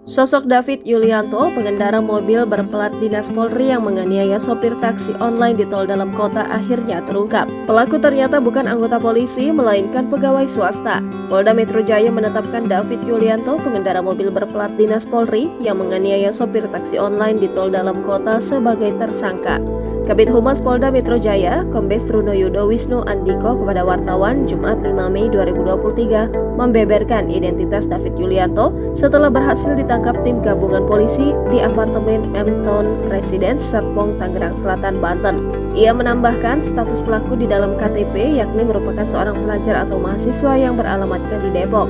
Sosok David Yulianto, pengendara mobil berplat dinas Polri yang menganiaya sopir taksi online di tol dalam kota akhirnya terungkap. Pelaku ternyata bukan anggota polisi, melainkan pegawai swasta. Polda Metro Jaya menetapkan David Yulianto, pengendara mobil berplat dinas Polri yang menganiaya sopir taksi online di tol dalam kota sebagai tersangka. Kabid Humas Polda Metro Jaya, Kombes Truno Yudo Wisnu Andiko kepada wartawan Jumat 5 Mei 2023 membeberkan identitas David Yulianto setelah berhasil ditangkap tim gabungan polisi di apartemen M Town Residence Serpong, Tangerang Selatan, Banten. Ia menambahkan status pelaku di dalam KTP yakni merupakan seorang pelajar atau mahasiswa yang beralamatkan di Depok.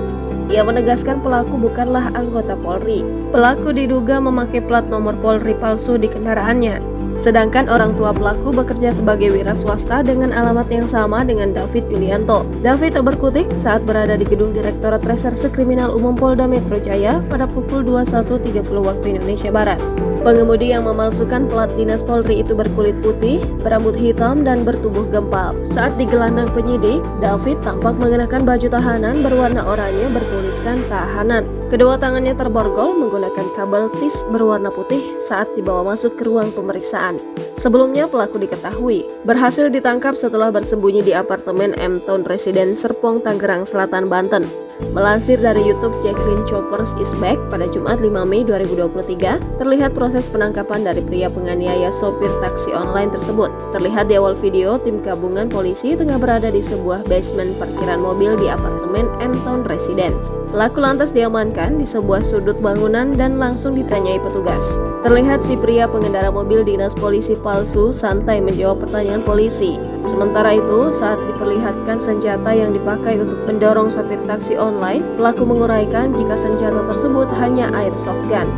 Ia menegaskan pelaku bukanlah anggota Polri. Pelaku diduga memakai plat nomor Polri palsu di kendaraannya. Sedangkan orang tua pelaku bekerja sebagai wira swasta dengan alamat yang sama dengan David Yulianto. David berkutik saat berada di gedung Direktorat Reserse Kriminal Umum Polda Metro Jaya pada pukul 21.30 waktu Indonesia Barat. Pengemudi yang memalsukan plat dinas Polri itu berkulit putih, berambut hitam, dan bertubuh gempal. Saat digelandang penyidik, David tampak mengenakan baju tahanan berwarna oranye bertuliskan tahanan. Kedua tangannya terborgol menggunakan kabel tis berwarna putih saat dibawa masuk ke ruang pemeriksaan. Sebelumnya pelaku diketahui berhasil ditangkap setelah bersembunyi di apartemen M Town Residence Serpong, Tangerang Selatan, Banten. Melansir dari YouTube Jacqueline Choppers is Back pada Jumat 5 Mei 2023, terlihat proses penangkapan dari pria penganiaya sopir taksi online tersebut. Terlihat di awal video, tim gabungan polisi tengah berada di sebuah basement parkiran mobil di apartemen M Town Residence. Pelaku lantas diamankan di sebuah sudut bangunan dan langsung ditanyai petugas. Terlihat si pria pengendara mobil dinas polisi palsu santai menjawab pertanyaan polisi. Sementara itu, saat diperlihatkan senjata yang dipakai untuk mendorong sopir taksi online, pelaku menguraikan jika senjata tersebut hanya airsoft gun.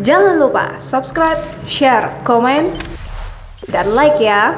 Jangan lupa subscribe, share, komen, dan like ya!